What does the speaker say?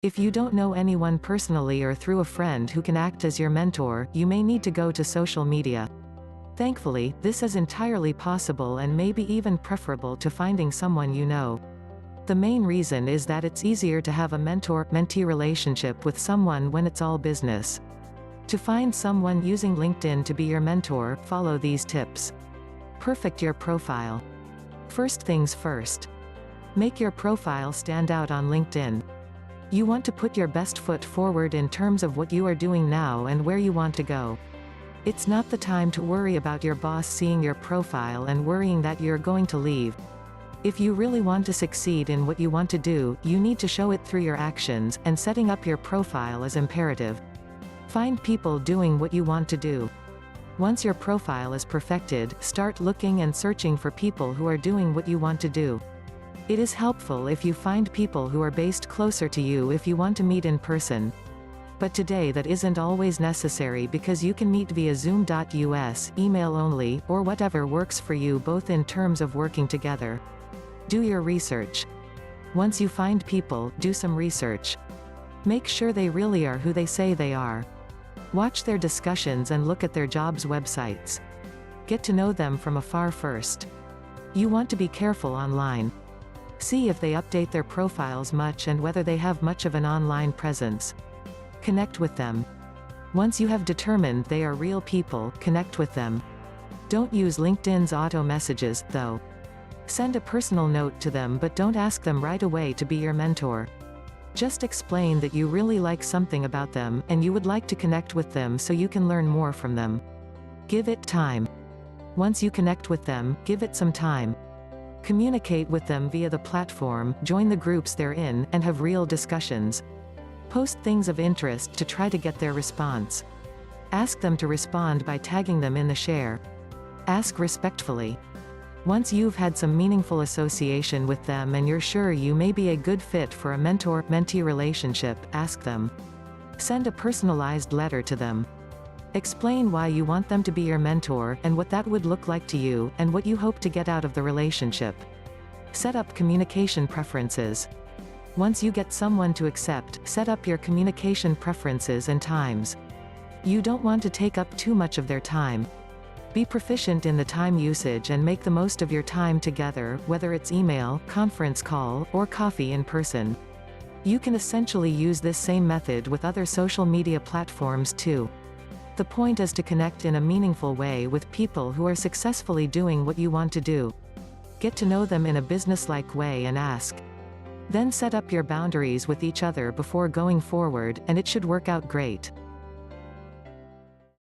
If you don't know anyone personally or through a friend who can act as your mentor, you may need to go to social media. Thankfully, this is entirely possible and maybe even preferable to finding someone you know. The main reason is that it's easier to have a mentor-mentee relationship with someone when it's all business. To find someone using LinkedIn to be your mentor, follow these tips. Perfect your profile. First things first. Make your profile stand out on LinkedIn. You want to put your best foot forward in terms of what you are doing now and where you want to go. It's not the time to worry about your boss seeing your profile and worrying that you're going to leave. If you really want to succeed in what you want to do, you need to show it through your actions, and setting up your profile is imperative. Find people doing what you want to do. Once your profile is perfected, start looking and searching for people who are doing what you want to do. It is helpful if you find people who are based closer to you if you want to meet in person. But today that isn't always necessary because you can meet via Zoom.us, email only, or whatever works for you both in terms of working together. Do your research. Once you find people, do some research. Make sure they really are who they say they are. Watch their discussions and look at their jobs websites. Get to know them from afar first. You want to be careful online. See if they update their profiles much and whether they have much of an online presence. Connect with them. Once you have determined they are real people, connect with them. Don't use LinkedIn's auto messages, though. Send a personal note to them, but don't ask them right away to be your mentor. Just explain that you really like something about them, and you would like to connect with them so you can learn more from them. Give it time. Once you connect with them, give it some time. Communicate with them via the platform, join the groups they're in, and have real discussions. Post things of interest to try to get their response. Ask them to respond by tagging them in the share. Ask respectfully. Once you've had some meaningful association with them and you're sure you may be a good fit for a mentor-mentee relationship, ask them. Send a personalized letter to them. Explain why you want them to be your mentor, and what that would look like to you, and what you hope to get out of the relationship. Set up communication preferences. Once you get someone to accept, set up your communication preferences and times. You don't want to take up too much of their time. Be proficient in the time usage and make the most of your time together, whether it's email, conference call, or coffee in person. You can essentially use this same method with other social media platforms too. The point is to connect in a meaningful way with people who are successfully doing what you want to do. Get to know them in a business-like way and ask. Then set up your boundaries with each other before going forward, and it should work out great.